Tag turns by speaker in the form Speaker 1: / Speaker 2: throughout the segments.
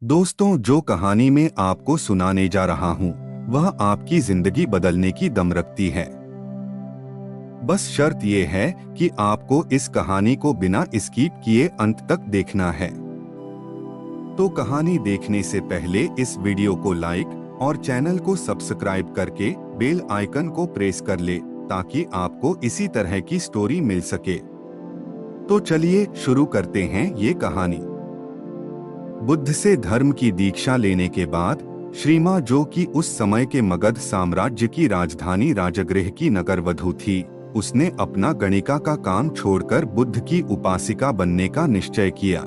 Speaker 1: दोस्तों, जो कहानी मैं आपको सुनाने जा रहा हूँ वह आपकी जिंदगी बदलने की दम रखती है। बस शर्त यह है कि आपको इस कहानी को बिना स्किप किए अंत तक देखना है। तो कहानी देखने से पहले इस वीडियो को लाइक और चैनल को सब्सक्राइब करके बेल आइकन को प्रेस कर ले ताकि आपको इसी तरह की स्टोरी मिल सके। तो चलिए शुरू करते हैं ये कहानी। बुद्ध से धर्म की दीक्षा लेने के बाद श्री माँ, जो कि उस समय के मगध साम्राज्य की राजधानी राजगृह की नगरवधू थी, उसने अपना गणिका का काम छोड़कर बुद्ध की उपासिका बनने का निश्चय किया।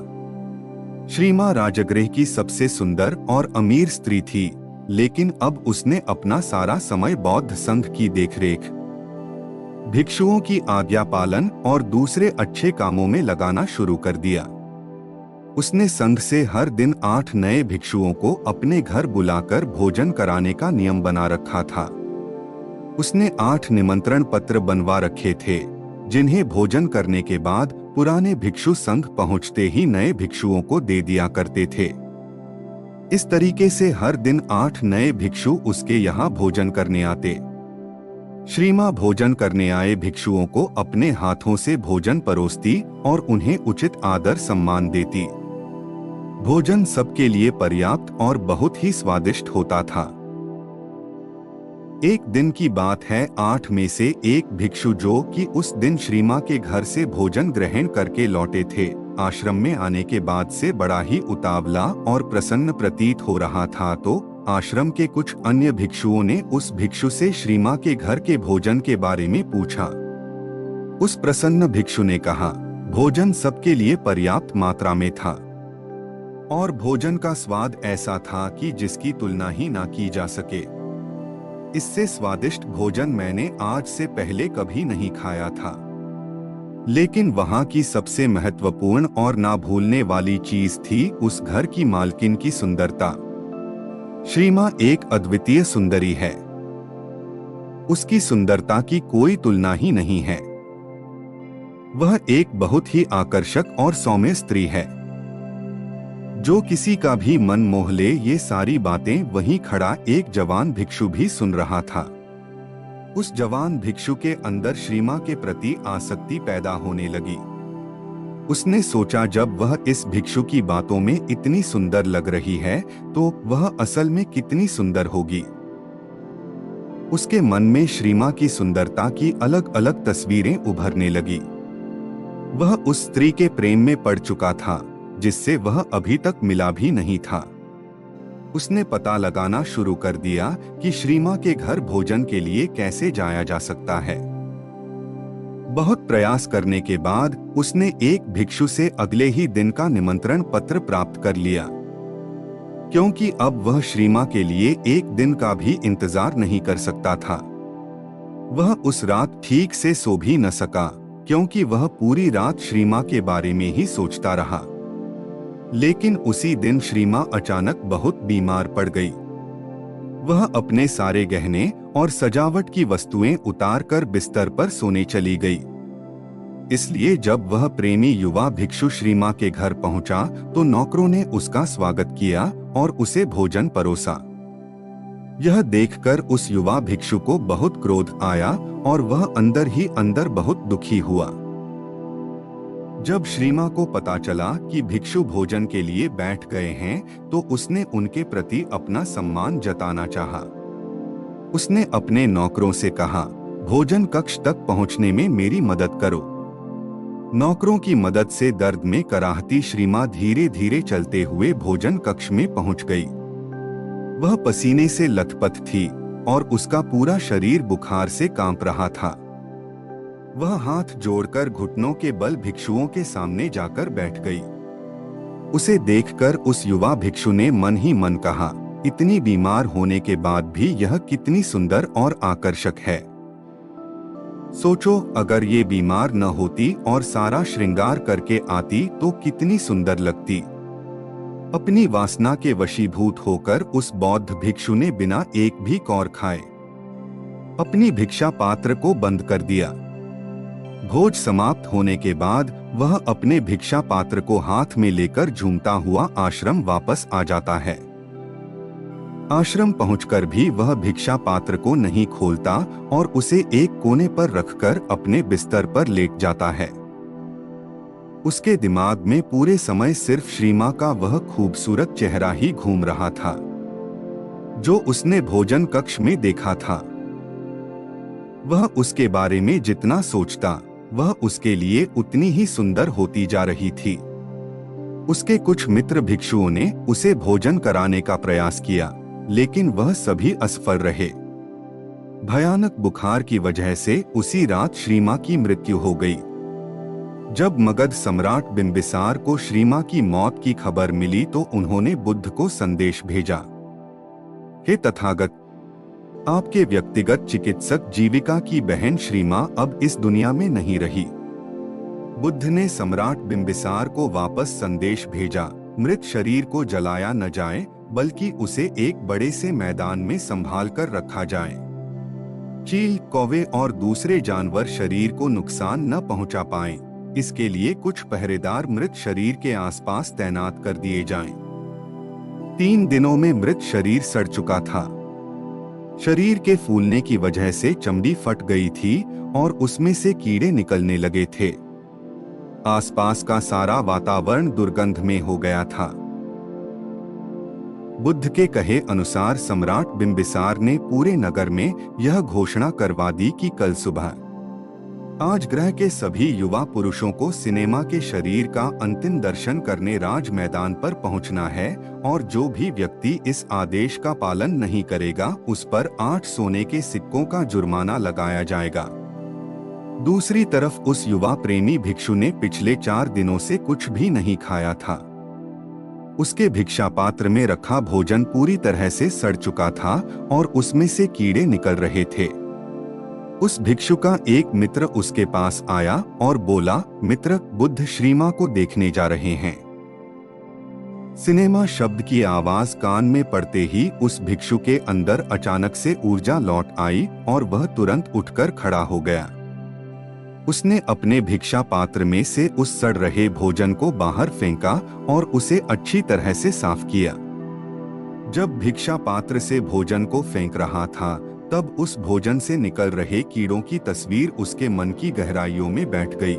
Speaker 1: श्री माँ राजगृह की सबसे सुंदर और अमीर स्त्री थी, लेकिन अब उसने अपना सारा समय बौद्ध संघ की देखरेख, भिक्षुओं की आज्ञा पालन और दूसरे अच्छे कामों में लगाना शुरू कर दिया। उसने संघ से हर दिन 8 नए भिक्षुओं को अपने घर बुलाकर भोजन कराने का नियम बना रखा था। उसने 8 निमंत्रण पत्र बनवा रखे थे, जिन्हें भोजन करने के बाद पुराने भिक्षु संघ पहुंचते ही नए भिक्षुओं को दे दिया करते थे। इस तरीके से हर दिन 8 नए भिक्षु उसके यहाँ भोजन करने आते। श्री माँ भोजन करने आए भिक्षुओं को अपने हाथों से भोजन परोसती और उन्हें उचित आदर सम्मान देती। भोजन सबके लिए पर्याप्त और बहुत ही स्वादिष्ट होता था। एक दिन की बात है, 8 में से एक भिक्षु, जो कि उस दिन श्री माँ के घर से भोजन ग्रहण करके लौटे थे, आश्रम में आने के बाद से बड़ा ही उतावला और प्रसन्न प्रतीत हो रहा था। तो आश्रम के कुछ अन्य भिक्षुओं ने उस भिक्षु से श्री माँ के घर के भोजन के बारे में पूछा। उस प्रसन्न भिक्षु ने कहा, भोजन सबके लिए पर्याप्त मात्रा में था और भोजन का स्वाद ऐसा था कि जिसकी तुलना ही ना की जा सके। इससे स्वादिष्ट भोजन मैंने आज से पहले कभी नहीं खाया था। लेकिन वहाँ की सबसे महत्वपूर्ण और ना भूलने वाली चीज थी उस घर की मालकिन की सुंदरता। श्री माँ एक अद्वितीय सुंदरी है। उसकी सुंदरता की कोई तुलना ही नहीं है। वह एक बहुत ही आकर्षक और सौम्य स्त्री है, जो किसी का भी मन मोह ले। ये सारी बातें वहीं खड़ा एक जवान भिक्षु भी सुन रहा था। उस जवान भिक्षु के अंदर श्री माँ के प्रति आसक्ति पैदा होने लगी। उसने सोचा, जब वह इस भिक्षु की बातों में इतनी सुंदर लग रही है तो वह असल में कितनी सुंदर होगी। उसके मन में श्री माँ की सुंदरता की अलग अलग तस्वीरें उभरने लगी। वह उस स्त्री के प्रेम में पड़ चुका था, जिससे वह अभी तक मिला भी नहीं था। उसने पता लगाना शुरू कर दिया कि श्री माँ के घर भोजन के लिए कैसे जाया जा सकता है। बहुत प्रयास करने के बाद उसने एक भिक्षु से अगले ही दिन का निमंत्रण पत्र प्राप्त कर लिया, क्योंकि अब वह श्री माँ के लिए एक दिन का भी इंतजार नहीं कर सकता था। वह उस रात ठीक से सो भी न सका, क्योंकि वह पूरी रात श्री माँ के बारे में ही सोचता रहा। लेकिन उसी दिन श्री माँ अचानक बहुत बीमार पड़ गई। वह अपने सारे गहने और सजावट की वस्तुएं उतारकर बिस्तर पर सोने चली गई। इसलिए जब वह प्रेमी युवा भिक्षु श्री माँ के घर पहुंचा तो नौकरों ने उसका स्वागत किया और उसे भोजन परोसा। यह देखकर उस युवा भिक्षु को बहुत क्रोध आया और वह अंदर ही अंदर बहुत दुखी हुआ। जब श्री माँ को पता चला कि भिक्षु भोजन के लिए बैठ गए हैं तो उसने उनके प्रति अपना सम्मान जताना चाहा। उसने अपने नौकरों से कहा, भोजन कक्ष तक पहुंचने में मेरी मदद करो। नौकरों की मदद से दर्द में कराहती श्री माँ धीरे धीरे चलते हुए भोजन कक्ष में पहुंच गई। वह पसीने से लथपथ थी और उसका पूरा शरीर बुखार से कांप रहा था। वह हाथ जोड़कर घुटनों के बल भिक्षुओं के सामने जाकर बैठ गई। उसे देखकर उस युवा भिक्षु ने मन ही मन कहा, इतनी बीमार होने के बाद भी यह कितनी सुंदर और आकर्षक है। सोचो, अगर ये बीमार न होती और सारा श्रृंगार करके आती तो कितनी सुंदर लगती। अपनी वासना के वशीभूत होकर उस बौद्ध भिक्षु ने बिना एक भी कौर खाए अपनी भिक्षा पात्र को बंद कर दिया। भोज समाप्त होने के बाद वह अपने भिक्षा पात्र को हाथ में लेकर झूमता हुआ आश्रम वापस आ जाता है। आश्रम पहुंचकर भी वह भिक्षा पात्र को नहीं खोलता और उसे एक कोने पर रखकर अपने बिस्तर पर लेट जाता है। उसके दिमाग में पूरे समय सिर्फ श्रीमा का वह खूबसूरत चेहरा ही घूम रहा था जो उसने भोजन कक्ष में देखा था। वह उसके बारे में जितना सोचता वह उसके लिए उतनी ही सुंदर होती जा रही थी। उसके कुछ मित्र भिक्षुओं ने उसे भोजन कराने का प्रयास किया, लेकिन वह सभी असफल रहे। भयानक बुखार की वजह से उसी रात श्रीमा की मृत्यु हो गई। जब मगध सम्राट बिंबिसार को श्रीमा की मौत की खबर मिली तो उन्होंने बुद्ध को संदेश भेजा, हे तथागत, आपके व्यक्तिगत चिकित्सक जीविका की बहन श्रीमा अब इस दुनिया में नहीं रही। बुद्ध ने सम्राट बिंबिसार को वापस संदेश भेजा, मृत शरीर को जलाया न जाए बल्कि उसे एक बड़े से मैदान में संभाल कर रखा जाए। चील, कौवे और दूसरे जानवर शरीर को नुकसान न पहुंचा पाएं, इसके लिए कुछ पहरेदार मृत शरीर के आसपास तैनात कर दिए जाएं। 3 दिनों में मृत शरीर सड़ चुका था। शरीर के फूलने की वजह से चमड़ी फट गई थी और उसमें से कीड़े निकलने लगे थे। आसपास का सारा वातावरण दुर्गंध में हो गया था। बुद्ध के कहे अनुसार सम्राट बिंबिसार ने पूरे नगर में यह घोषणा करवा दी कि कल सुबह आज ग्रह के सभी युवा पुरुषों को सिनेमा के शरीर का अंतिम दर्शन करने राज मैदान पर पहुंचना है और जो भी व्यक्ति इस आदेश का पालन नहीं करेगा उस पर 8 सोने के सिक्कों का जुर्माना लगाया जाएगा। दूसरी तरफ उस युवा प्रेमी भिक्षु ने पिछले 4 दिनों से कुछ भी नहीं खाया था। उसके भिक्षा पात्र में रखा भोजन पूरी तरह से सड़ चुका था और उसमें से कीड़े निकल रहे थे। उस भिक्षु का एक मित्र उसके पास आया और बोला, मित्र, बुद्ध श्रीमा को देखने जा रहे हैं। सिनेमा शब्द की आवाज कान में पड़ते ही उस भिक्षु के अंदर अचानक से ऊर्जा लौट आई और वह तुरंत उठकर खड़ा हो गया। उसने अपने भिक्षा पात्र में से उस सड़ रहे भोजन को बाहर फेंका और उसे अच्छी तरह से साफ किया। जब भिक्षा पात्र से भोजन को फेंक रहा था तब उस भोजन से निकल रहे कीड़ों की तस्वीर उसके मन की गहराइयों में बैठ गई।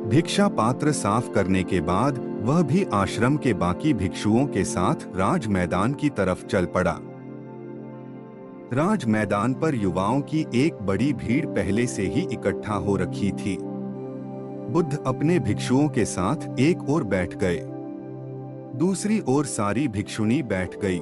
Speaker 1: भिक्षा पात्र साफ करने के बाद वह भी आश्रम के बाकी भिक्षुओं के साथ राज मैदान की तरफ चल पड़ा। राज मैदान पर युवाओं की एक बड़ी भीड़ पहले से ही इकट्ठा हो रखी थी। बुद्ध अपने भिक्षुओं के साथ एक ओर बैठ गए, दूसरी ओर सारी भिक्षुणी बैठ गई।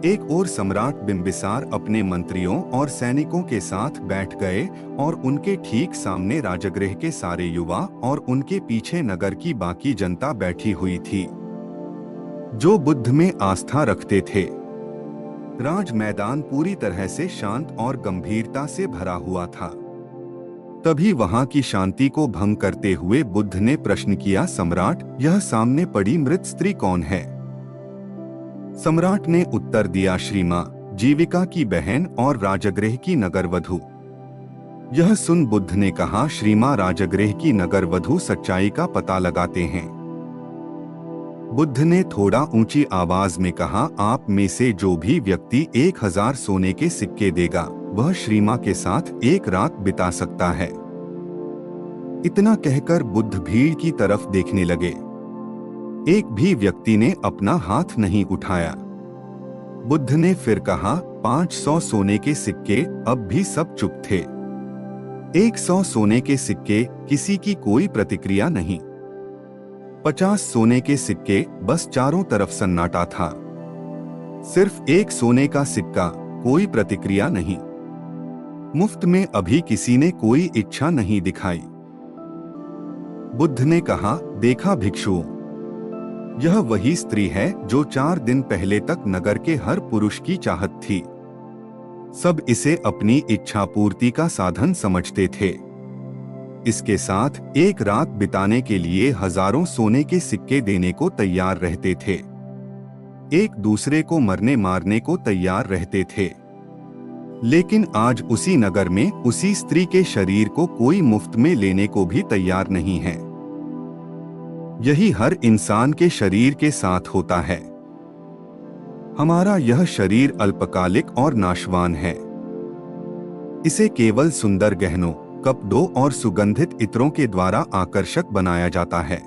Speaker 1: एक ओर सम्राट बिंबिसार अपने मंत्रियों और सैनिकों के साथ बैठ गए और उनके ठीक सामने राजगृह के सारे युवा और उनके पीछे नगर की बाकी जनता बैठी हुई थी जो बुद्ध में आस्था रखते थे। राज मैदान पूरी तरह से शांत और गंभीरता से भरा हुआ था। तभी वहां की शांति को भंग करते हुए बुद्ध ने प्रश्न किया, सम्राट, यह सामने पड़ी मृत स्त्री कौन है? सम्राट ने उत्तर दिया, श्रीमा, जीविका की बहन और राजगृह की नगरवधु। यह सुन बुद्ध ने कहा, श्रीमा, राजगृह की नगरवधु सच्चाई का पता लगाते हैं। बुद्ध ने थोड़ा ऊंची आवाज में कहा, आप में से जो भी व्यक्ति 1000 सोने के सिक्के देगा वह श्रीमा के साथ एक रात बिता सकता है। इतना कहकर बुद्ध भीड़ की तरफ देखने लगे। एक भी व्यक्ति ने अपना हाथ नहीं उठाया। बुद्ध ने फिर कहा, 500 सोने के सिक्के। अब भी सब चुप थे। 100 सोने के सिक्के, किसी की कोई प्रतिक्रिया नहीं। 50 सोने के सिक्के, बस चारों तरफ सन्नाटा था। सिर्फ 1 सोने का सिक्का, कोई प्रतिक्रिया नहीं। मुफ्त में अभी किसी ने कोई इच्छा नहीं दिखाई। बुद्ध ने कहा, देखा भिक्षुओं, यह वही स्त्री है जो 4 दिन पहले तक नगर के हर पुरुष की चाहत थी। सब इसे अपनी इच्छा पूर्ति का साधन समझते थे। इसके साथ एक रात बिताने के लिए हजारों सोने के सिक्के देने को तैयार रहते थे। एक दूसरे को मरने मारने को तैयार रहते थे। लेकिन आज उसी नगर में उसी स्त्री के शरीर को कोई मुफ्त में लेने को भी तैयार नहीं है। यही हर इंसान के शरीर के साथ होता है। हमारा यह शरीर अल्पकालिक और नाशवान है। इसे केवल सुंदर गहनों, कपड़ों और सुगंधित इत्रों के द्वारा आकर्षक बनाया जाता है,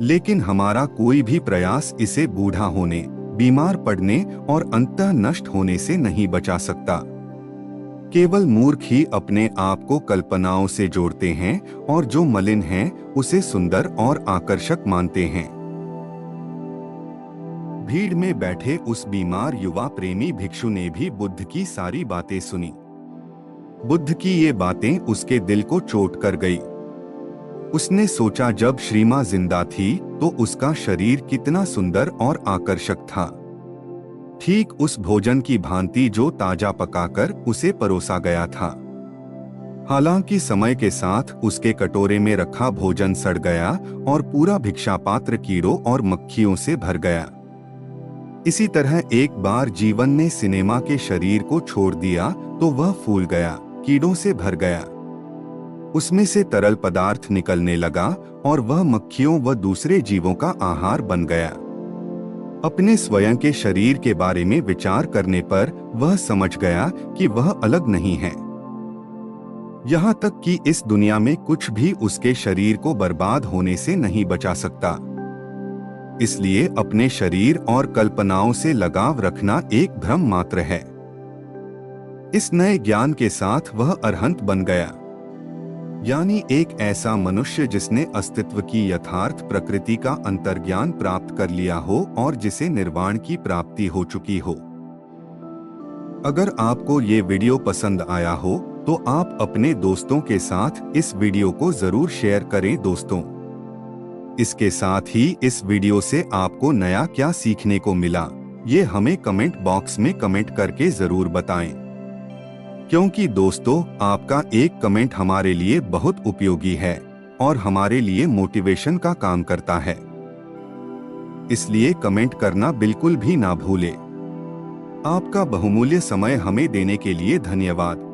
Speaker 1: लेकिन हमारा कोई भी प्रयास इसे बूढ़ा होने, बीमार पड़ने और अंततः नष्ट होने से नहीं बचा सकता। केवल मूर्ख ही अपने आप को कल्पनाओं से जोड़ते हैं और जो मलिन है उसे सुंदर और आकर्षक मानते हैं। भीड़ में बैठे उस बीमार युवा प्रेमी भिक्षु ने भी बुद्ध की सारी बातें सुनी। बुद्ध की ये बातें उसके दिल को चोट कर गई। उसने सोचा, जब श्री मां जिंदा थी तो उसका शरीर कितना सुंदर और आकर्षक था, ठीक उस भोजन की भांति जो ताजा पकाकर उसे परोसा गया था। हालांकि समय के साथ उसके कटोरे में रखा भोजन सड़ गया और पूरा भिक्षा पात्र कीड़ों और मक्खियों से भर गया। इसी तरह एक बार जीवन ने सिनेमा के शरीर को छोड़ दिया तो वह फूल गया, कीड़ों से भर गया। उसमें से तरल पदार्थ निकलने लगा और वह मक्खियों व दूसरे जीवों का आहार बन गया। अपने स्वयं के शरीर के बारे में विचार करने पर वह समझ गया कि वह अलग नहीं है। यहाँ तक कि इस दुनिया में कुछ भी उसके शरीर को बर्बाद होने से नहीं बचा सकता। इसलिए अपने शरीर और कल्पनाओं से लगाव रखना एक भ्रम मात्र है। इस नए ज्ञान के साथ वह अरहंत बन गया, यानी एक ऐसा मनुष्य जिसने अस्तित्व की यथार्थ प्रकृति का अंतर्ज्ञान प्राप्त कर लिया हो और जिसे निर्वाण की प्राप्ति हो चुकी हो। अगर आपको ये वीडियो पसंद आया हो तो आप अपने दोस्तों के साथ इस वीडियो को जरूर शेयर करें दोस्तों। इसके साथ ही इस वीडियो से आपको नया क्या सीखने को मिला, ये हमें कमेंट बॉक्स में कमेंट करके जरूर बताएं। क्योंकि दोस्तों, आपका एक कमेंट हमारे लिए बहुत उपयोगी है और हमारे लिए मोटिवेशन का काम करता है। इसलिए कमेंट करना बिल्कुल भी ना भूलें। आपका बहुमूल्य समय हमें देने के लिए धन्यवाद।